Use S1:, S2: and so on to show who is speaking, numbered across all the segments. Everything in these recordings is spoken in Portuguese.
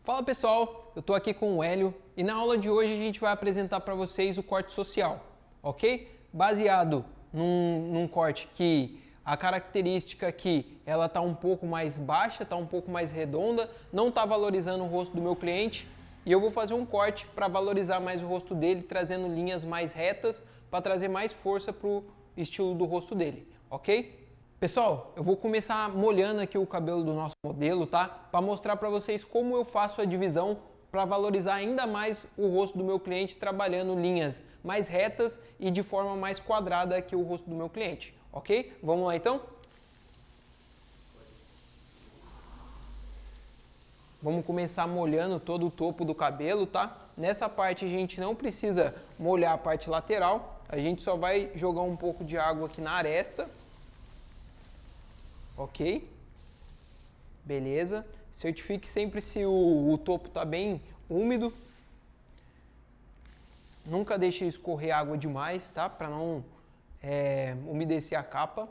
S1: Fala pessoal, eu estou aqui com o Hélio e na aula de hoje a gente vai apresentar para vocês o corte social, ok? Baseado num corte que a característica aqui ela está um pouco mais baixa, está um pouco mais redonda, não está valorizando o rosto do meu cliente e eu vou fazer um corte para valorizar mais o rosto dele, trazendo linhas mais retas para trazer mais força para o estilo do rosto dele, ok? Pessoal, eu vou começar molhando aqui o cabelo do nosso modelo, tá? Para mostrar para vocês como eu faço a divisão para valorizar ainda mais o rosto do meu cliente, trabalhando linhas mais retas e de forma mais quadrada que o rosto do meu cliente, ok? Vamos lá então? Vamos começar molhando todo o topo do cabelo, tá? Nessa parte a gente não precisa molhar a parte lateral, a gente só vai jogar um pouco de água aqui na aresta. Ok? Beleza. Certifique sempre se o topo está bem úmido. Nunca deixe escorrer água demais, tá? Para não umedecer a capa.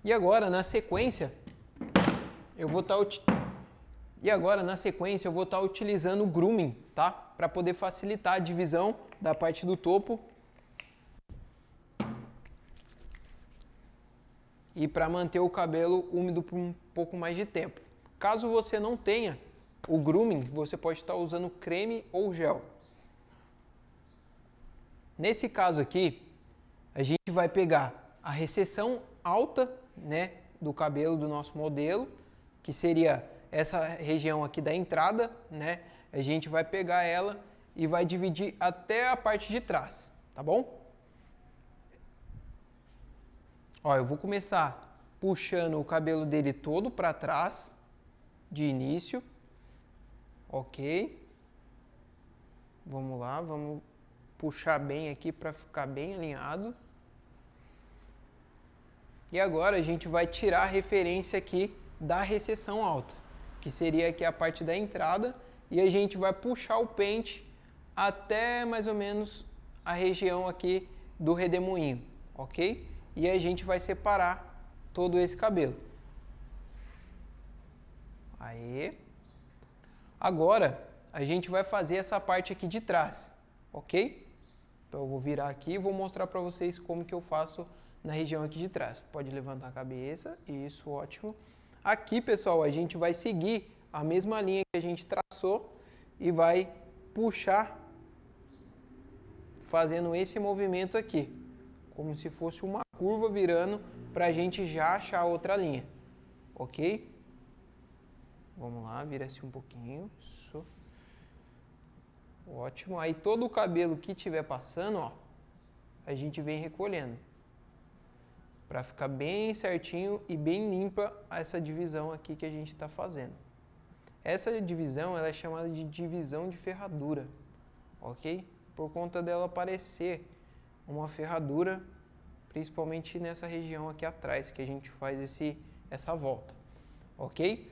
S1: E agora, na sequência, eu vou estar utilizando o grooming, tá? Para poder facilitar a divisão da parte do topo. E para manter o cabelo úmido por um pouco mais de tempo. Caso você não tenha o grooming, você pode estar usando creme ou gel. Nesse caso aqui, a gente vai pegar a recessão alta, né, do cabelo do nosso modelo, que seria essa região aqui da entrada, né? A gente vai pegar ela e vai dividir até a parte de trás, tá bom? Ó, eu vou começar puxando o cabelo dele todo para trás, de início, ok? Vamos lá, vamos puxar bem aqui para ficar bem alinhado. E agora a gente vai tirar a referência aqui da recessão alta, que seria aqui a parte da entrada, e a gente vai puxar o pente até mais ou menos a região aqui do redemoinho, ok? E a gente vai separar todo esse cabelo. Aí. Agora, a gente vai fazer essa parte aqui de trás, ok? Então eu vou virar aqui e vou mostrar para vocês como que eu faço na região aqui de trás. Pode levantar a cabeça, isso, ótimo. Aqui, pessoal, a gente vai seguir a mesma linha que a gente traçou e vai puxar fazendo esse movimento aqui, como se fosse uma curva virando para a gente já achar outra linha, ok? Vamos lá, vira-se um pouquinho, isso. Ótimo, aí todo o cabelo que estiver passando, ó, a gente vem recolhendo, para ficar bem certinho e bem limpa essa divisão aqui que a gente está fazendo. Essa divisão ela é chamada de divisão de ferradura, ok? Por conta dela parecer uma ferradura, principalmente nessa região aqui atrás, que a gente faz essa volta, ok?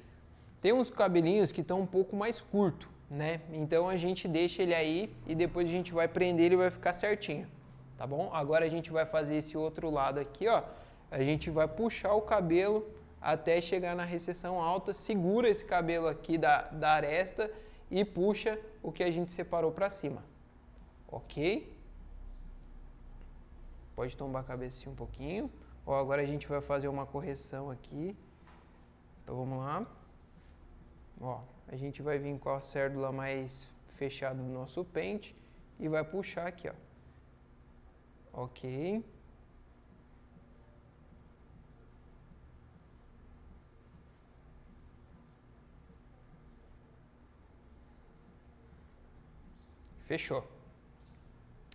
S1: Tem uns cabelinhos que estão um pouco mais curto, né? Então a gente deixa ele aí e depois a gente vai prender ele e vai ficar certinho, tá bom? Agora a gente vai fazer esse outro lado aqui, ó. A gente vai puxar o cabelo até chegar na recessão alta, segura esse cabelo aqui da aresta e puxa o que a gente separou para cima, ok? Pode tombar a cabecinha um pouquinho. Ó, agora a gente vai fazer uma correção aqui. Então vamos lá. Ó, a gente vai vir com a cérdula mais fechada do nosso pente e vai puxar aqui, ó. Ok. Fechou.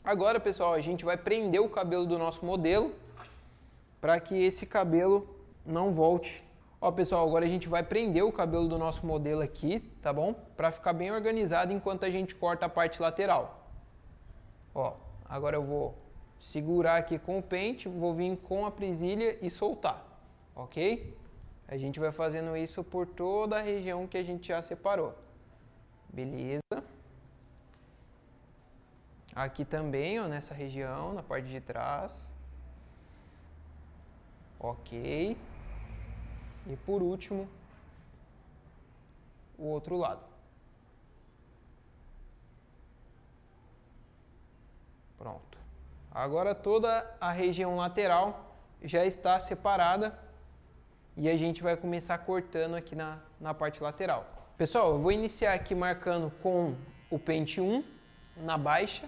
S1: Agora, pessoal, a gente vai prender o cabelo do nosso modelo para que esse cabelo não volte. Ó, pessoal, agora a gente vai prender o cabelo do nosso modelo aqui, tá bom? Para ficar bem organizado enquanto a gente corta a parte lateral. Ó, agora eu vou segurar aqui com o pente, vou vir com a presilha e soltar, ok? A gente vai fazendo isso por toda a região que a gente já separou. Beleza? Aqui também, ó, nessa região, na parte de trás. Ok. E por último, o outro lado. Pronto. Agora toda a região lateral já está separada e a gente vai começar cortando aqui na parte lateral. Pessoal, eu vou iniciar aqui marcando com o pente 1 na baixa,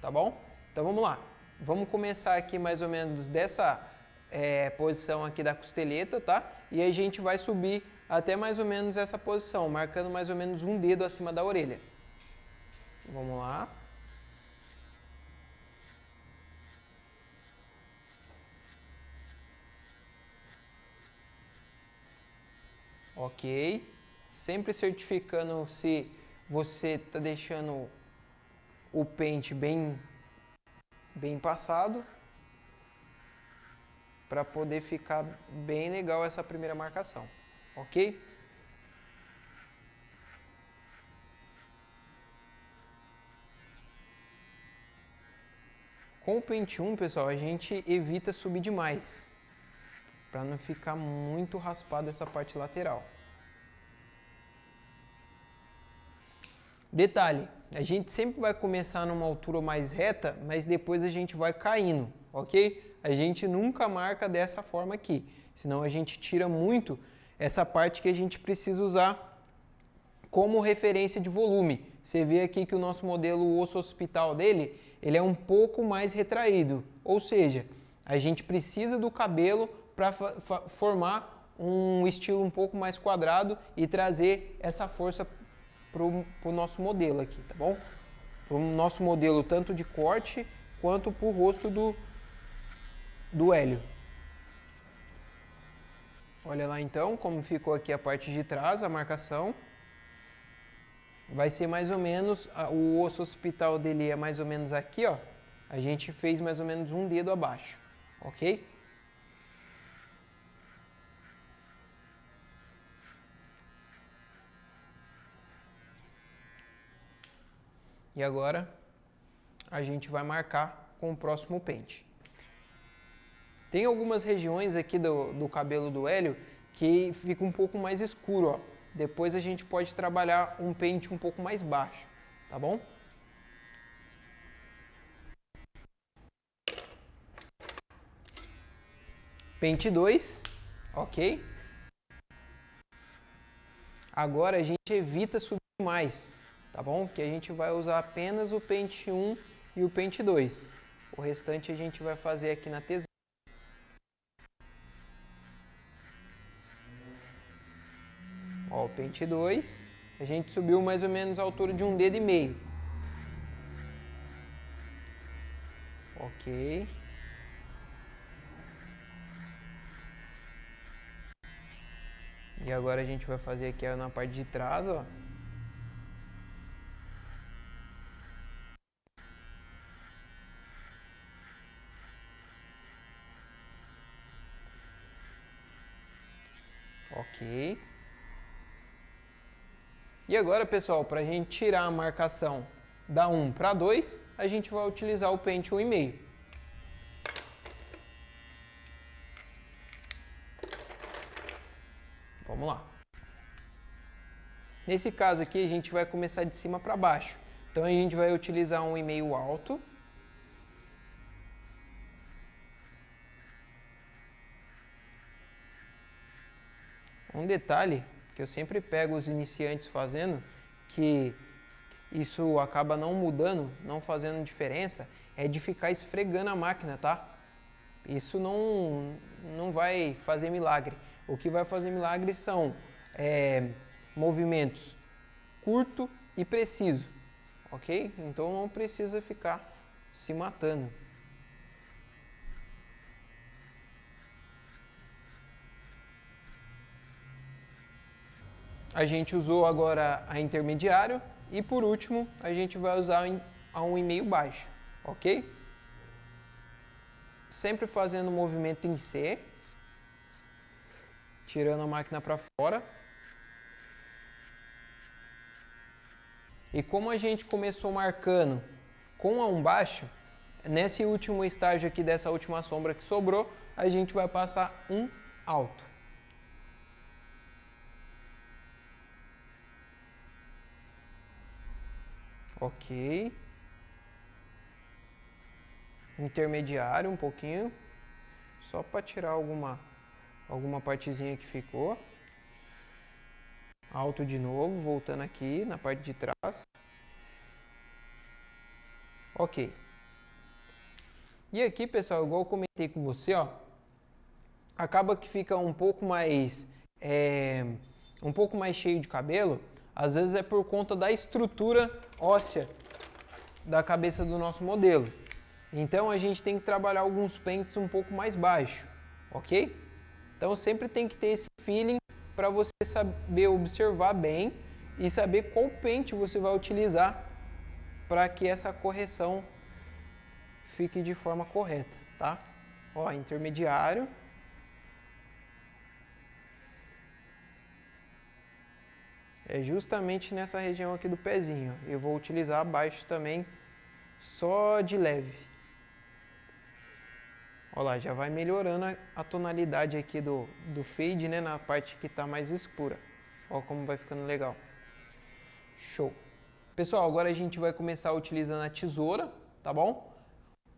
S1: tá bom? Então vamos lá. Vamos começar aqui mais ou menos dessa posição aqui da costeleta, tá? E a gente vai subir até mais ou menos essa posição, marcando mais ou menos um dedo acima da orelha. Vamos lá. Ok. Sempre certificando se você está deixando o pente bem passado, para poder ficar bem legal essa primeira marcação, ok? Com o pente 1, pessoal, a gente evita subir demais, para não ficar muito raspado essa parte lateral. Detalhe, a gente sempre vai começar numa altura mais reta, mas depois a gente vai caindo, ok? A gente nunca marca dessa forma aqui, senão a gente tira muito essa parte que a gente precisa usar como referência de volume. Você vê aqui que o nosso modelo, o osso hospital dele, ele é um pouco mais retraído, ou seja, a gente precisa do cabelo para formar um estilo um pouco mais quadrado e trazer essa força para o nosso modelo aqui, tá bom? Para o nosso modelo tanto de corte quanto para o rosto do Hélio. Olha lá então como ficou aqui a parte de trás, a marcação. Vai ser mais ou menos, o osso hospital dele é mais ou menos aqui, ó. A gente fez mais ou menos um dedo abaixo, ok? E agora a gente vai marcar com o próximo pente. Tem algumas regiões aqui do cabelo do Hélio que fica um pouco mais escuro, ó. Depois a gente pode trabalhar um pente um pouco mais baixo, tá bom? Pente 2, ok? Agora a gente evita subir mais, tá bom? Que a gente vai usar apenas o pente 1 e o pente 2. O restante a gente vai fazer aqui na tesoura. Ó, o pente 2, a gente subiu mais ou menos a altura de um dedo e meio. Ok. E agora a gente vai fazer aqui na parte de trás, ó. Ok. E agora, pessoal, para a gente tirar a marcação da 1 para 2, a gente vai utilizar o pente 1,5. Vamos lá. Nesse caso aqui, a gente vai começar de cima para baixo. Então, a gente vai utilizar 1,5 alto. Um detalhe que eu sempre pego os iniciantes fazendo, que isso acaba não mudando, não fazendo diferença, é de ficar esfregando a máquina, tá? Isso não vai fazer milagre. O que vai fazer milagre são movimentos curto e preciso, ok? Então não precisa ficar se matando. A gente usou agora a intermediário e por último a gente vai usar a 1,5 baixo, ok? Sempre fazendo o movimento em C, tirando a máquina para fora. E como a gente começou marcando com a 1 baixo, nesse último estágio aqui dessa última sombra que sobrou, a gente vai passar 1 alto. Ok. Intermediário um pouquinho, só para tirar alguma partezinha que ficou. Alto de novo, voltando aqui na parte de trás. Ok. E aqui, pessoal, igual eu comentei com você, ó, acaba que fica um pouco mais cheio de cabelo. Às vezes é por conta da estrutura óssea da cabeça do nosso modelo. Então a gente tem que trabalhar alguns pentes um pouco mais baixo, ok? Então sempre tem que ter esse feeling para você saber observar bem e saber qual pente você vai utilizar para que essa correção fique de forma correta, tá? Ó, intermediário. É justamente nessa região aqui do pezinho. Eu vou utilizar abaixo também, só de leve. Olha lá, já vai melhorando a tonalidade aqui do fade, né, na parte que está mais escura. Olha como vai ficando legal. Show. Pessoal, agora a gente vai começar utilizando a tesoura, tá bom?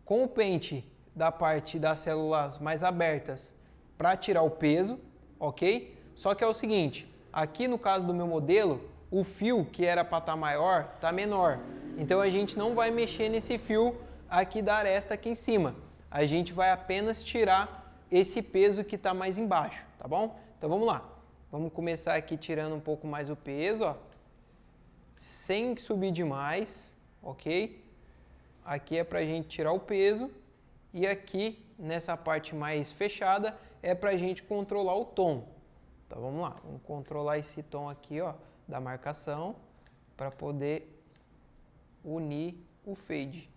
S1: Com o pente da parte das células mais abertas para tirar o peso, ok? Só que é o seguinte, aqui no caso do meu modelo, o fio que era para estar maior, está menor. Então a gente não vai mexer nesse fio aqui da aresta aqui em cima. A gente vai apenas tirar esse peso que está mais embaixo, tá bom? Então vamos lá. Vamos começar aqui tirando um pouco mais o peso, ó. Sem subir demais, ok? Aqui é para a gente tirar o peso. E aqui, nessa parte mais fechada, é para a gente controlar o tom. Então vamos lá, vamos controlar esse tom aqui, ó, da marcação, para poder unir o fade.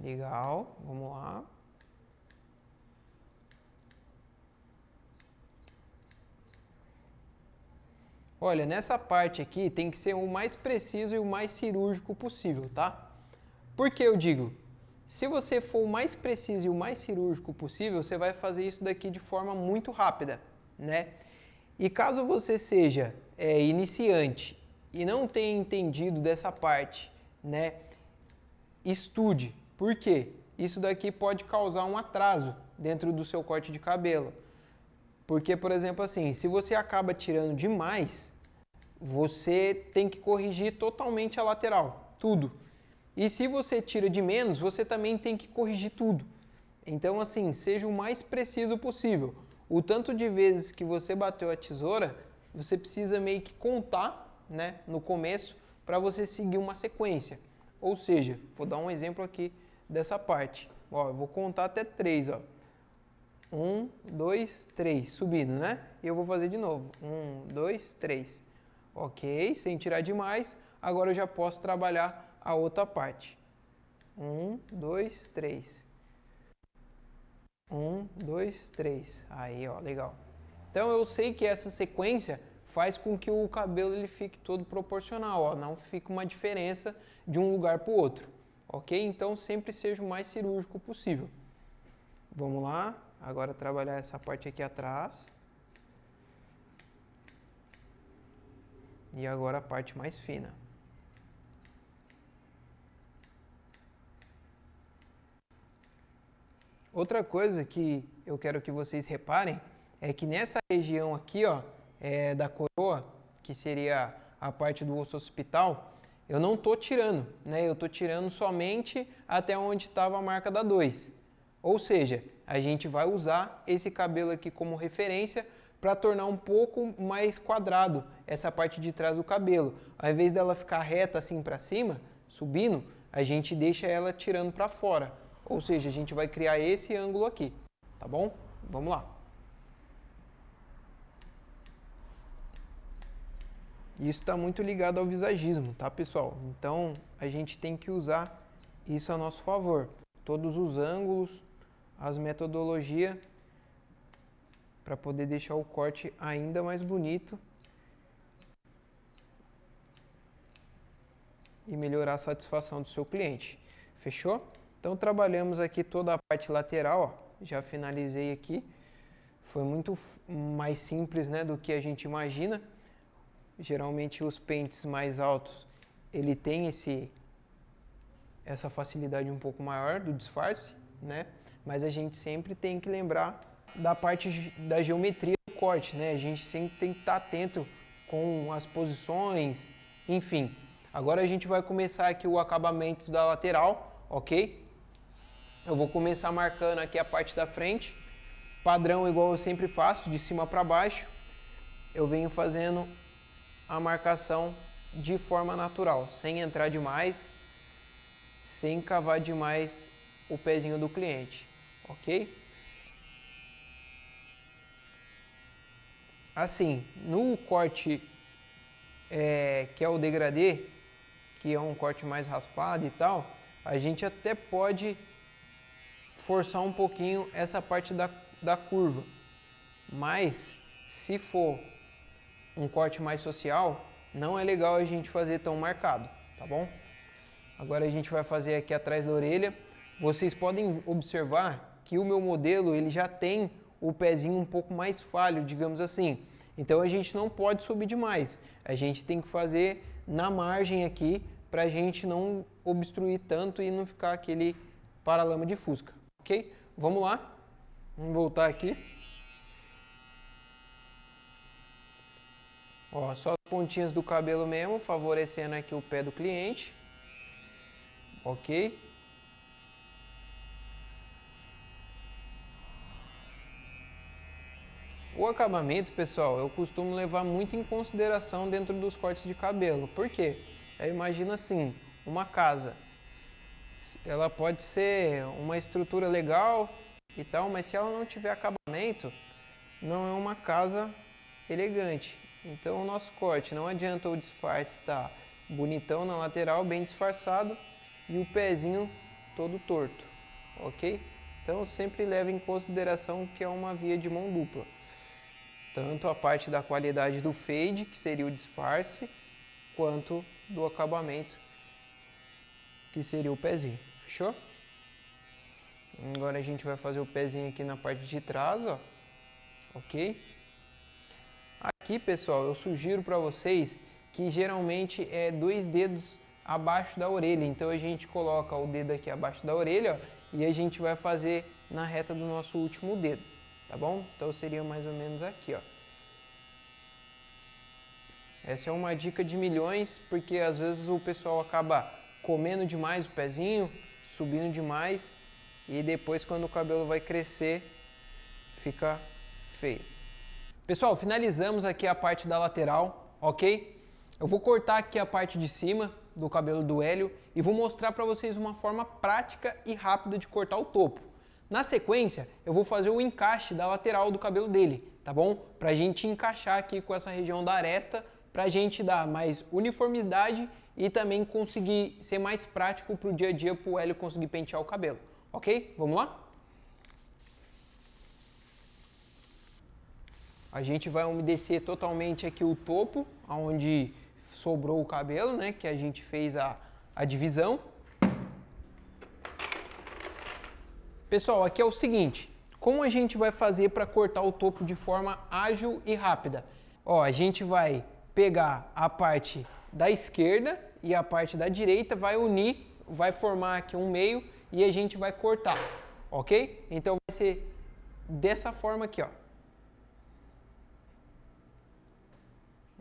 S1: Legal, vamos lá. Olha, nessa parte aqui tem que ser o mais preciso e o mais cirúrgico possível, tá? Por que eu digo? Se você for o mais preciso e o mais cirúrgico possível, você vai fazer isso daqui de forma muito rápida, né? E caso você seja iniciante e não tenha entendido dessa parte, né? Estude. Por quê? Isso daqui pode causar um atraso dentro do seu corte de cabelo. Porque, por exemplo, assim, se você acaba tirando demais, você tem que corrigir totalmente a lateral, tudo. E se você tira de menos, você também tem que corrigir tudo. Então, assim, seja o mais preciso possível. O tanto de vezes que você bateu a tesoura, você precisa meio que contar, né, no começo, para você seguir uma sequência. Ou seja, vou dar um exemplo aqui dessa parte. Ó, eu vou contar até 3, ó. 1, 2, 3, subindo, né? E eu vou fazer de novo. 1, 2, 3. Ok, sem tirar demais. Agora eu já posso trabalhar a outra parte. 1, 2, 3. 1, 2, 3. Aí, ó, legal. Então eu sei que essa sequência faz com que o cabelo ele fique todo proporcional, ó, não fica uma diferença de um lugar para o outro, ok? Então sempre seja o mais cirúrgico possível. Vamos lá, agora trabalhar essa parte aqui atrás. E agora a parte mais fina. Outra coisa que eu quero que vocês reparem é que nessa região aqui, ó, da coroa, que seria a parte do osso occipital, eu não estou tirando, né? Eu estou tirando somente até onde estava a marca da 2. Ou seja, a gente vai usar esse cabelo aqui como referência para tornar um pouco mais quadrado essa parte de trás do cabelo. Ao invés dela ficar reta assim para cima, subindo, a gente deixa ela tirando para fora. Ou seja, a gente vai criar esse ângulo aqui, tá bom? Vamos lá. Isso está muito ligado ao visagismo, tá, pessoal? Então, a gente tem que usar isso a nosso favor. Todos os ângulos, as metodologias, para poder deixar o corte ainda mais bonito e melhorar a satisfação do seu cliente. Fechou? Então, trabalhamos aqui toda a parte lateral, ó. Já finalizei aqui. Foi muito mais simples, né, do que a gente imagina. Geralmente os pentes mais altos, ele tem essa facilidade um pouco maior do disfarce, né? Mas a gente sempre tem que lembrar da parte da geometria do corte, né? A gente sempre tem que estar atento com as posições, enfim. Agora a gente vai começar aqui o acabamento da lateral, ok? Eu vou começar marcando aqui a parte da frente, padrão igual eu sempre faço, de cima para baixo. Eu venho fazendo a marcação de forma natural, sem entrar demais, sem cavar demais o pezinho do cliente, ok? Assim, no corte que é o degradê, que é um corte mais raspado e tal, a gente até pode forçar um pouquinho essa parte da curva, mas se for um corte mais social, não é legal a gente fazer tão marcado, tá bom? Agora a gente vai fazer aqui atrás da orelha. Vocês podem observar que o meu modelo ele já tem o pezinho um pouco mais falho, digamos assim. Então a gente não pode subir demais. A gente tem que fazer na margem aqui para a gente não obstruir tanto e não ficar aquele paralama de fusca, ok? Vamos lá. Vamos voltar aqui. Ó, só as pontinhas do cabelo mesmo, favorecendo aqui o pé do cliente. Ok? O acabamento, pessoal, eu costumo levar muito em consideração dentro dos cortes de cabelo. Por quê? Eu imagino assim, uma casa, ela pode ser uma estrutura legal e tal, mas se ela não tiver acabamento, não é uma casa elegante. Então o nosso corte, não adianta o disfarce estar bonitão na lateral, bem disfarçado, e o pezinho todo torto, ok? Então sempre leve em consideração que é uma via de mão dupla. Tanto a parte da qualidade do fade, que seria o disfarce, quanto do acabamento, que seria o pezinho. Fechou? Agora a gente vai fazer o pezinho aqui na parte de trás, ó. Ok? Aqui, pessoal, eu sugiro para vocês que geralmente é 2 dedos abaixo da orelha. Então a gente coloca o dedo aqui abaixo da orelha, ó, e a gente vai fazer na reta do nosso último dedo, tá bom? Então seria mais ou menos aqui, ó. Essa é uma dica de milhões, porque às vezes o pessoal acaba comendo demais o pezinho, subindo demais, e depois quando o cabelo vai crescer, fica feio. Pessoal, finalizamos aqui a parte da lateral, ok? Eu vou cortar aqui a parte de cima do cabelo do Hélio e vou mostrar para vocês uma forma prática e rápida de cortar o topo. Na sequência, eu vou fazer o encaixe da lateral do cabelo dele, tá bom? Pra gente encaixar aqui com essa região da aresta, pra gente dar mais uniformidade e também conseguir ser mais prático pro dia a dia, pro Hélio conseguir pentear o cabelo, ok? Vamos lá? A gente vai umedecer totalmente aqui o topo, onde sobrou o cabelo, né? Que a gente fez a divisão. Pessoal, aqui é o seguinte, como a gente vai fazer para cortar o topo de forma ágil e rápida? Ó, a gente vai pegar a parte da esquerda e a parte da direita, vai unir, vai formar aqui um meio e a gente vai cortar, ok? Então vai ser dessa forma aqui, ó.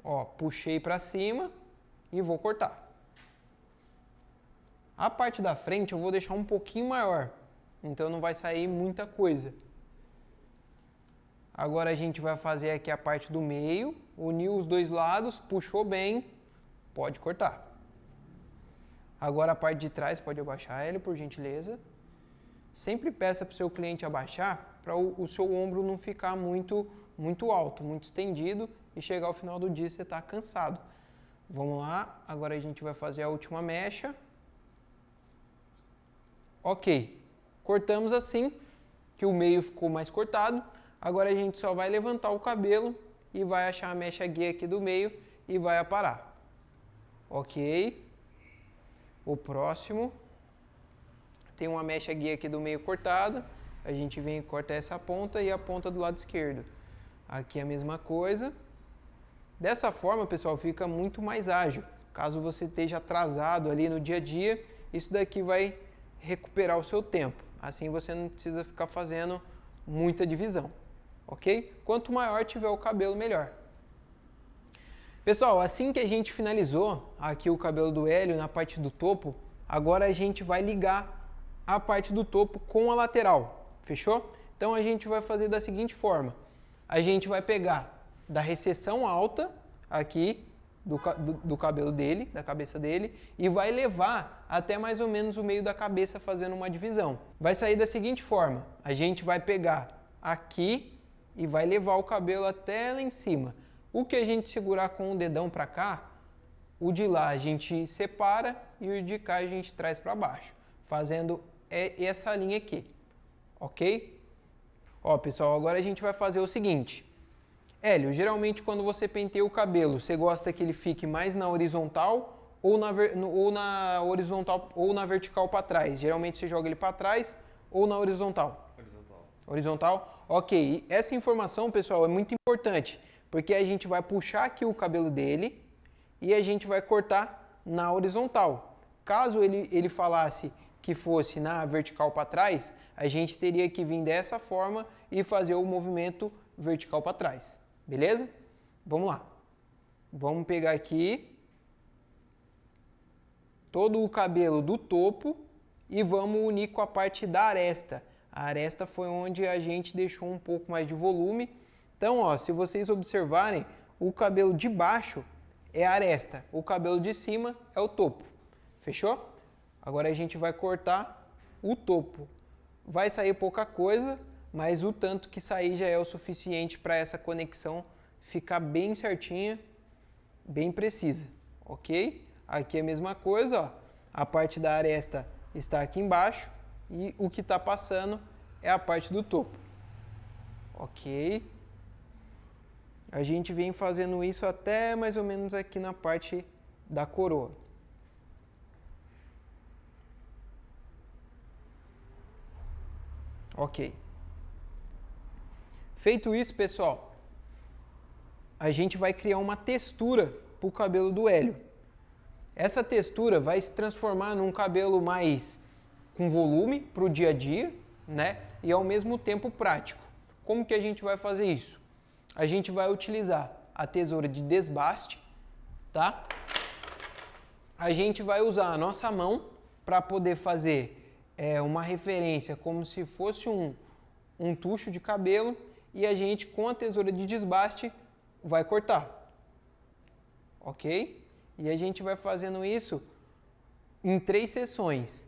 S1: Ó, puxei para cima e vou cortar. A parte da frente eu vou deixar um pouquinho maior, então não vai sair muita coisa. Agora a gente vai fazer aqui a parte do meio, uniu os dois lados, puxou bem, pode cortar. Agora a parte de trás, pode abaixar ele, por gentileza. Sempre peça para o seu cliente abaixar, para o seu ombro não ficar muito alto, muito estendido, e chegar ao final do dia você está cansado. Vamos lá, agora a gente vai fazer a última mecha. Ok, cortamos assim, que o meio ficou mais cortado. Agora a gente só vai levantar o cabelo e vai achar a mecha guia aqui do meio e vai aparar. Ok, o próximo. Tem uma mecha guia aqui do meio cortada. A gente vem e corta essa ponta e a ponta do lado esquerdo. Aqui a mesma coisa. Dessa forma, pessoal, fica muito mais ágil. Caso você esteja atrasado ali no dia a dia, isso daqui vai recuperar o seu tempo. Assim você não precisa ficar fazendo muita divisão, ok? Quanto maior tiver o cabelo, melhor. Pessoal, assim que a gente finalizou aqui o cabelo do Hélio na parte do topo, agora a gente vai ligar a parte do topo com a lateral, fechou? Então a gente vai fazer da seguinte forma, a gente vai pegar da recessão alta aqui do cabelo dele, da cabeça dele, e vai levar até mais ou menos o meio da cabeça fazendo uma divisão. Vai sair da seguinte forma, a gente vai pegar aqui e vai levar o cabelo até lá em cima. O que a gente segurar com o dedão para cá, o de lá a gente separa e o de cá a gente traz para baixo, fazendo essa linha aqui, ok? Ó, pessoal, agora a gente vai fazer o seguinte. Hélio, geralmente quando você penteia o cabelo, você gosta que ele fique mais na horizontal ou na horizontal ou na vertical para trás? Geralmente você joga ele para trás ou na horizontal? Horizontal. Horizontal? Ok. E essa informação, pessoal, é muito importante, porque a gente vai puxar aqui o cabelo dele e a gente vai cortar na horizontal. Caso ele falasse que fosse na vertical para trás, a gente teria que vir dessa forma e fazer o movimento vertical para trás. Beleza? Vamos lá. Vamos pegar aqui todo o cabelo do topo e vamos unir com a parte da aresta. A aresta foi onde a gente deixou um pouco mais de volume. Então, ó, se vocês observarem, o cabelo de baixo é a aresta, o cabelo de cima é o topo. Fechou? Agora a gente vai cortar o topo. Vai sair pouca coisa, mas o tanto que sair já é o suficiente para essa conexão ficar bem certinha, bem precisa, ok? Aqui é a mesma coisa, ó. A parte da aresta está aqui embaixo e o que está passando é a parte do topo, ok? A gente vem fazendo isso até mais ou menos aqui na parte da coroa. Ok. Feito isso, pessoal, a gente vai criar uma textura para o cabelo do Hélio. Essa textura vai se transformar num cabelo mais com volume para o dia a dia, né? E ao mesmo tempo prático. Como que a gente vai fazer isso? A gente vai utilizar a tesoura de desbaste, tá? A gente vai usar a nossa mão para poder fazer uma referência como se fosse um tucho de cabelo e a gente com a tesoura de desbaste vai cortar, ok? E a gente vai fazendo isso em 3 seções,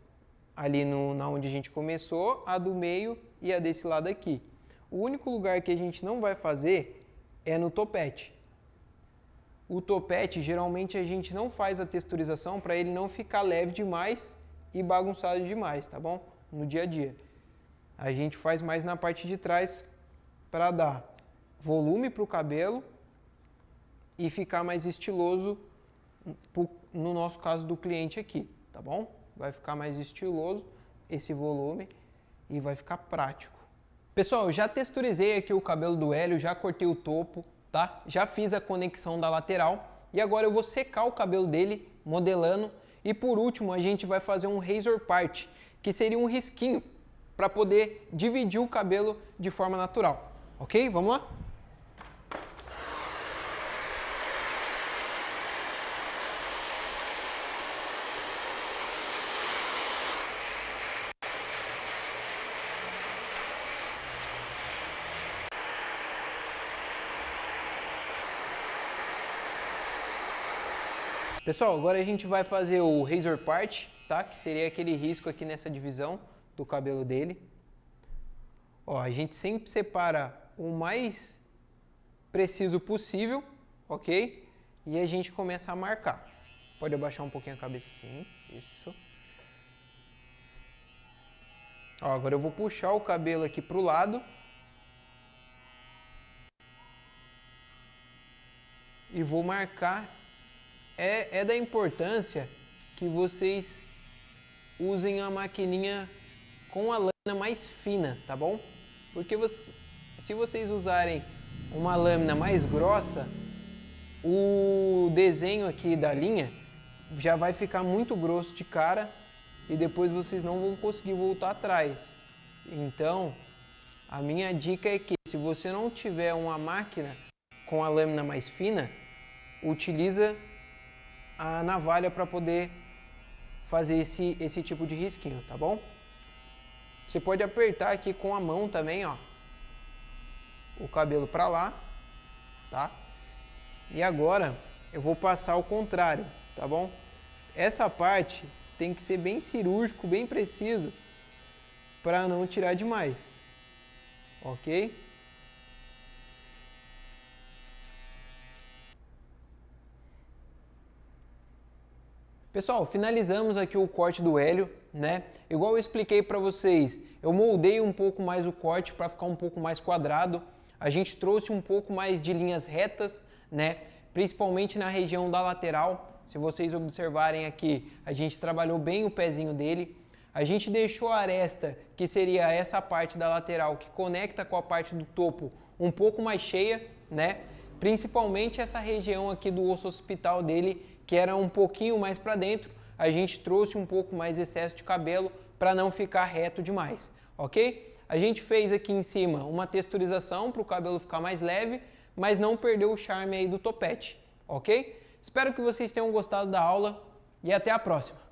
S1: ali na onde a gente começou, a do meio e a desse lado aqui. O único lugar que a gente não vai fazer é no topete. O topete, geralmente a gente não faz a texturização para ele não ficar leve demais e bagunçado demais, tá bom? No dia a dia. A gente faz mais na parte de trás para dar volume para o cabelo e ficar mais estiloso no nosso caso do cliente aqui, tá bom? Vai ficar mais estiloso esse volume e vai ficar prático. Pessoal, eu já texturizei aqui o cabelo do Hélio, já cortei o topo, tá? Já fiz a conexão da lateral e agora eu vou secar o cabelo dele, modelando. E por último, a gente vai fazer um razor part, que seria um risquinho para poder dividir o cabelo de forma natural. Ok? Vamos lá? Pessoal, agora a gente vai fazer o razor part, tá? Que seria aquele risco aqui nessa divisão do cabelo dele. Ó, a gente sempre separa o mais preciso possível, ok? E a gente começa a marcar. Pode abaixar um pouquinho a cabeça assim, isso. Ó, agora eu vou puxar o cabelo aqui pro lado. E vou marcar. É da importância que vocês usem a maquininha com a lâmina mais fina, tá bom? Porque se vocês usarem uma lâmina mais grossa, o desenho aqui da linha já vai ficar muito grosso de cara e depois vocês não vão conseguir voltar atrás. Então, a minha dica é que se você não tiver uma máquina com a lâmina mais fina, utiliza a navalha para poder fazer esse tipo de risquinho, tá bom? Você pode apertar aqui com a mão também, ó, o cabelo para lá, tá? E agora eu vou passar ao contrário, tá bom? Essa parte tem que ser bem cirúrgico, bem preciso, para não tirar demais, ok? Pessoal, finalizamos aqui o corte do Hélio, né? Igual eu expliquei para vocês, eu moldei um pouco mais o corte para ficar um pouco mais quadrado. A gente trouxe um pouco mais de linhas retas, né? Principalmente na região da lateral. Se vocês observarem aqui, a gente trabalhou bem o pezinho dele. A gente deixou a aresta, que seria essa parte da lateral que conecta com a parte do topo, um pouco mais cheia, né? Principalmente essa região aqui do osso occipital dele, que era um pouquinho mais para dentro, a gente trouxe um pouco mais de excesso de cabelo para não ficar reto demais, ok? A gente fez aqui em cima uma texturização para o cabelo ficar mais leve, mas não perdeu o charme aí do topete, ok? Espero que vocês tenham gostado da aula e até a próxima!